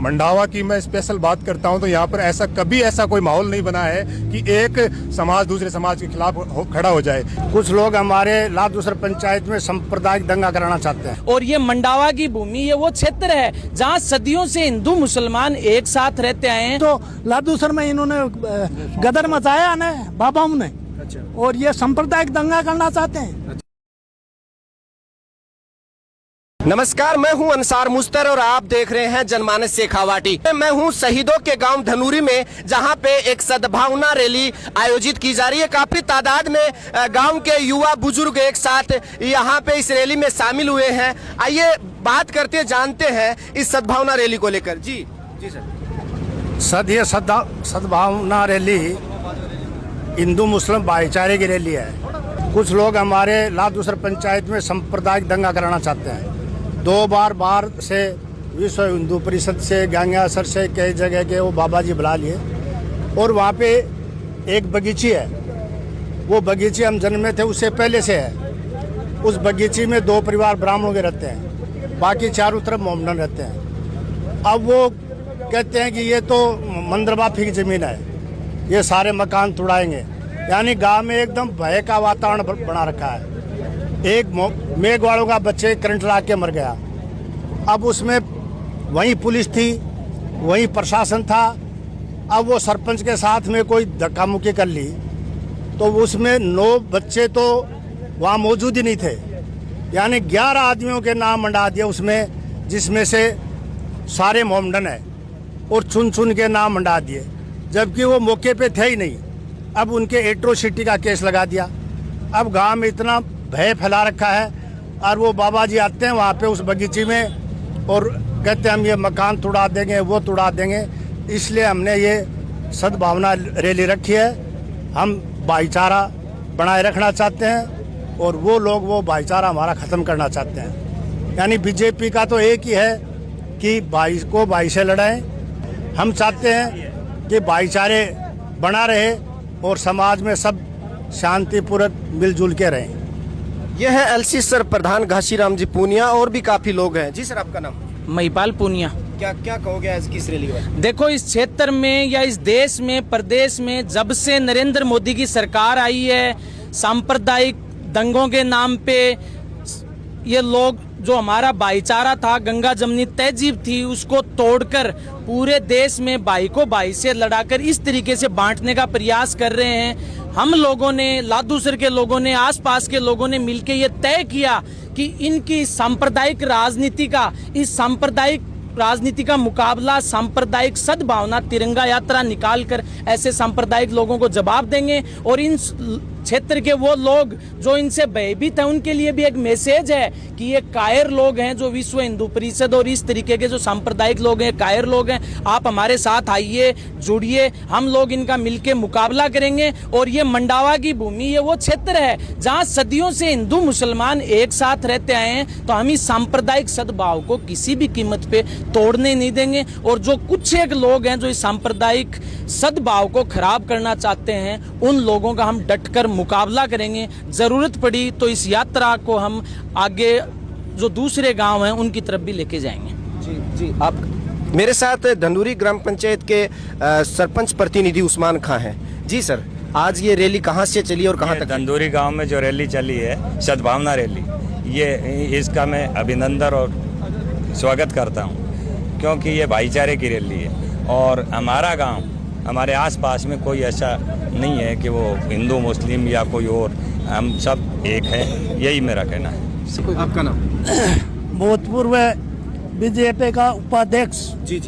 मंडावा की मैं स्पेशल बात करता हूं तो यहाँ पर कभी ऐसा कोई माहौल नहीं बना है कि एक समाज दूसरे समाज के खिलाफ खड़ा हो जाए। कुछ लोग हमारे लादूसर पंचायत में सांप्रदायिक दंगा कराना चाहते हैं। और ये मंडावा की भूमि ये वो क्षेत्र है जहाँ सदियों से हिंदू मुसलमान एक साथ रहते आए हैं। तो लादूसर में इन्होंने गदर मचाया ना बाबाओं ने। अच्छा। और ये सांप्रदायिक दंगा करना चाहते हैं। नमस्कार, मैं हूं अंसार मुस्तर और आप देख रहे हैं जनमानस शेखावाटी। मैं हूं शहीदों के गांव धनूरी में, जहां पे एक सद्भावना रैली आयोजित की जा रही है। काफी तादाद में गांव के युवा बुजुर्ग एक साथ यहां पे इस रैली में शामिल हुए हैं। आइए बात करते जानते हैं इस सद्भावना रैली को लेकर। जी सर। ये सद्भावना रैली हिंदू मुस्लिम भाईचारे की रैली है। कुछ लोग हमारे लादूसर पंचायत में सांप्रदायिक दंगा कराना चाहते हैं। 2 बार बाहर से विश्व हिंदू परिषद से, गंगासर से, कई जगह के वो बाबा जी बुला लिए। और वहाँ पे एक बगीची है, वो बगीची हम जन्मे थे उससे पहले से है। उस बगीची में 2 परिवार ब्राह्मणों के रहते हैं, बाकी चारों तरफ मोमडन रहते हैं। अब वो कहते हैं कि ये तो मंदरबाफी की ज़मीन है, ये सारे मकान तोड़ाएंगे। यानी गांव में एकदम भय का वातावरण बना रखा है। एक मेघवाड़ों का बच्चे करंट ला के मर गया। अब उसमें वहीं पुलिस थी, वहीं प्रशासन था। अब वो सरपंच के साथ में कोई धक्का मुक्की कर ली तो उसमें 9 बच्चे तो वहाँ मौजूद ही नहीं थे। यानी 11 आदमियों के नाम मंडा दिए उसमें, जिसमें से सारे मोमडन है, और चुन चुन के नाम मंडा दिए, जबकि वो मौके पे थे ही नहीं। अब उनके एट्रोसिटी का केस लगा दिया। अब गांव में इतना भय फैला रखा है। और वो बाबा जी आते हैं वहाँ पे उस बगीची में और कहते हैं हम ये मकान तोड़ा देंगे, वो तोड़ा देंगे। इसलिए हमने ये सद्भावना रैली रखी है। हम भाईचारा बनाए रखना चाहते हैं और वो लोग वो भाईचारा हमारा ख़त्म करना चाहते हैं। यानी बीजेपी का तो एक ही है कि भाई को भाई से लड़ाएं। हम चाहते हैं कि भाईचारे बना रहे और समाज में सब शांतिपूर्वक मिलजुल के रहें। यह है एलसी सर प्रधान घासीराम जी पूनिया, और भी काफी लोग हैं। जी सर, आपका नाम? महिपाल पूनिया। क्या कहोगे इस रैली में? देखो, इस क्षेत्र में या इस देश में, प्रदेश में जब से नरेंद्र मोदी की सरकार आई है, सांप्रदायिक दंगों के नाम पे ये लोग, जो हमारा भाईचारा था, गंगा जमनी तहजीब थी, उसको तोड़कर पूरे देश में भाई को भाई से लड़ाकर इस तरीके से बांटने का प्रयास कर रहे हैं। हम लोगों ने, लादूसर के लोगों ने, आसपास के लोगों ने मिलकर ये तय किया कि इनकी सांप्रदायिक राजनीति का, इस सांप्रदायिक राजनीति का मुकाबला सांप्रदायिक सद्भावना तिरंगा यात्रा निकालकर ऐसे सांप्रदायिक लोगों को जवाब देंगे। और इन क्षेत्र के वो लोग जो इनसे भयभीत है, उनके लिए भी एक मैसेज है कि ये कायर लोग हैं, जो विश्व हिंदू परिषद और इस तरीके के जो सांप्रदायिक लोग हैं, कायर लोग हैं। आप हमारे साथ आइए, जुड़िए, हम लोग इनका मिलके मुकाबला करेंगे। और ये मंडावा की भूमि ये वो क्षेत्र है जहाँ सदियों से हिंदू मुसलमान एक साथ रहते आए हैं। तो हम इस सांप्रदायिक सद्भाव को किसी भी कीमत पे तोड़ने नहीं देंगे। और जो कुछ एक लोग हैं जो इस सांप्रदायिक सद्भाव को खराब करना चाहते हैं, उन लोगों का हम डटकर मुकाबला करेंगे। जरूरत पड़ी तो इस यात्रा को हम आगे जो दूसरे गांव हैं उनकी तरफ भी लेके जाएंगे। जी आप मेरे साथ धनूरी ग्राम पंचायत के सरपंच प्रतिनिधि उस्मान खां हैं। जी सर, आज ये रैली कहाँ से चली और कहाँ तक? धनूरी गांव में जो रैली चली है, सद्भावना रैली, ये इसका मैं अभिनंदन और स्वागत करता हूँ, क्योंकि ये भाईचारे की रैली है। और हमारा गांव, हमारे आसपास में कोई ऐसा नहीं है कि वो हिंदू मुस्लिम या कोई और, हम सब एक है, यही मेरा कहना है। आपका नाम? भूतपूर्व बीजेपी का उपाध्यक्ष जी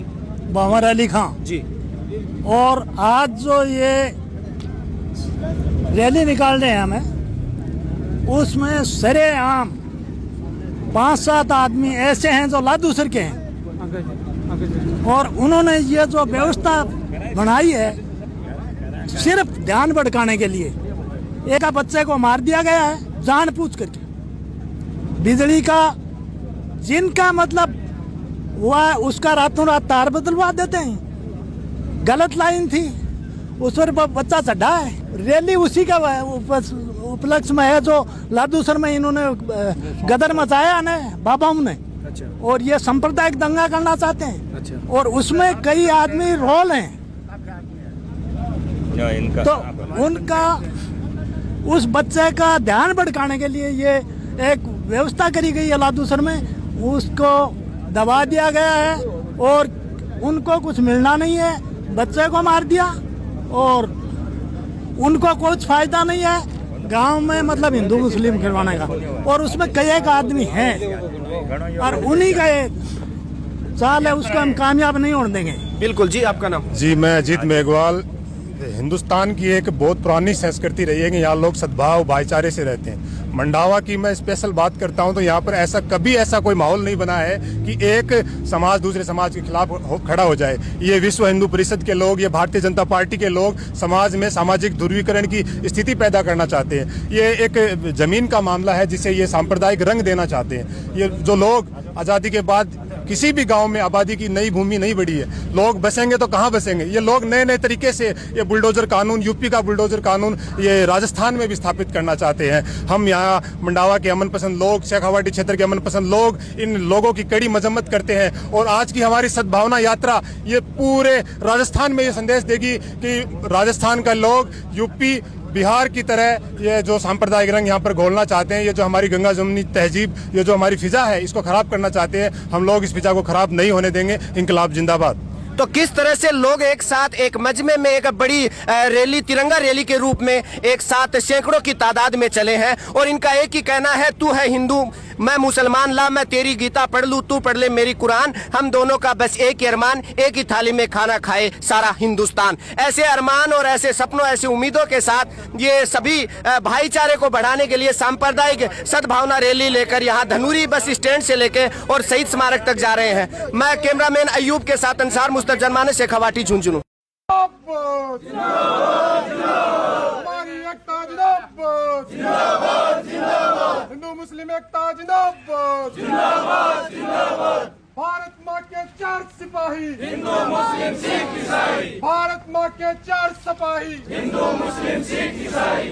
भंवर अली खां जी। और आज जो ये रैली निकाल रहे हैं हमें, उसमें सरेआम 5-7 आदमी ऐसे हैं जो लादूसर के हैं। और उन्होंने ये जो व्यवस्था बनाई है सिर्फ ध्यान भटकाने के लिए। एक बच्चे को मार दिया गया है जानबूझ करके। बिजली का जिनका मतलब हुआ, उसका रातों रात तार बदलवा देते हैं। गलत लाइन थी, उस पर बच्चा चढ़ा है। रैली उसी का उपलक्ष्य में है जो लादूसर में इन्होंने गदर मचाया ना बाबाओं ने। और ये सांप्रदायिक दंगा करना चाहते हैं। और उसमें कई आदमी रोल हैं, जो इनका तो उनका उस बच्चे का ध्यान भटकाने के लिए ये एक व्यवस्था करी गई है लादूसर में, उसको दबा दिया गया है और उनको कुछ मिलना नहीं है, बच्चे को मार दिया और उनको कुछ फायदा नहीं है गांव में, मतलब हिंदू मुस्लिम खिलवाने का। और उसमें कई एक आदमी हैं और उन्हीं का एक चाल है, उसको हम कामयाब नहीं होने देंगे। बिल्कुल जी, आपका नाम? जी, मैं अजीत मेघवाल। हिंदुस्तान की एक बहुत पुरानी संस्कृति रही है कि यहाँ लोग सद्भाव भाईचारे से रहते हैं। मंडावा की मैं स्पेशल बात करता हूँ तो यहाँ पर कभी ऐसा कोई माहौल नहीं बना है कि एक समाज दूसरे समाज के खिलाफ खड़ा हो जाए। ये विश्व हिंदू परिषद के लोग, ये भारतीय जनता पार्टी के लोग समाज में सामाजिक ध्रुवीकरण की स्थिति पैदा करना चाहते हैं। ये एक जमीन का मामला है जिसे ये सांप्रदायिक रंग देना चाहते हैं। ये जो लोग आज़ादी के बाद किसी भी गांव में आबादी की नई भूमि नहीं बढ़ी है, लोग बसेंगे तो कहाँ बसेंगे? ये लोग नए नए तरीके से ये बुलडोजर कानून, यूपी का बुलडोजर कानून ये राजस्थान में भी स्थापित करना चाहते हैं। हम यहाँ मंडावा के अमन पसंद लोग, शेखावाटी क्षेत्र के अमन पसंद लोग इन लोगों की कड़ी मजम्मत करते हैं। और आज की हमारी सद्भावना यात्रा ये पूरे राजस्थान में ये संदेश देगी कि राजस्थान का लोग यूपी बिहार की तरह ये जो सांप्रदायिक रंग यहाँ पर घोलना चाहते हैं, ये जो हमारी गंगा जमुनी तहजीब, ये जो हमारी फिजा है, इसको खराब करना चाहते हैं। हम लोग इस फिजा को खराब नहीं होने देंगे। इंकलाब जिंदाबाद। तो किस तरह से लोग एक साथ एक मजमे में एक बड़ी रैली, तिरंगा रैली के रूप में एक साथ सैकड़ों की तादाद में चले हैं और इनका एक ही कहना है, तू है हिंदू मैं मुसलमान, ला मैं तेरी गीता पढ़ लूं, तू पढ़ ले मेरी कुरान, हम दोनों का बस एक ही अरमान, एक ही थाली में खाना खाए सारा हिंदुस्तान। ऐसे अरमान और ऐसे सपनों, ऐसे उम्मीदों के साथ ये सभी भाईचारे को बढ़ाने के लिए सांप्रदायिक सद्भावना रैली लेकर यहाँ धनूरी बस स्टैंड से लेके और शहीद स्मारक तक जा रहे हैं। मैं कैमरामैन अयूब के साथ अंसार मुस्तफा, जनमानस शेखावाटी, झुंझुनू। हिंदू मुस्लिम एकता जिंदाबाद, जिंदाबाद जिंदाबाद। भारत माँ के 4 सिपाही, हिंदू मुस्लिम सिख ईसाई। भारत माँ के 4 सिपाही, हिंदू मुस्लिम सिख ईसाई।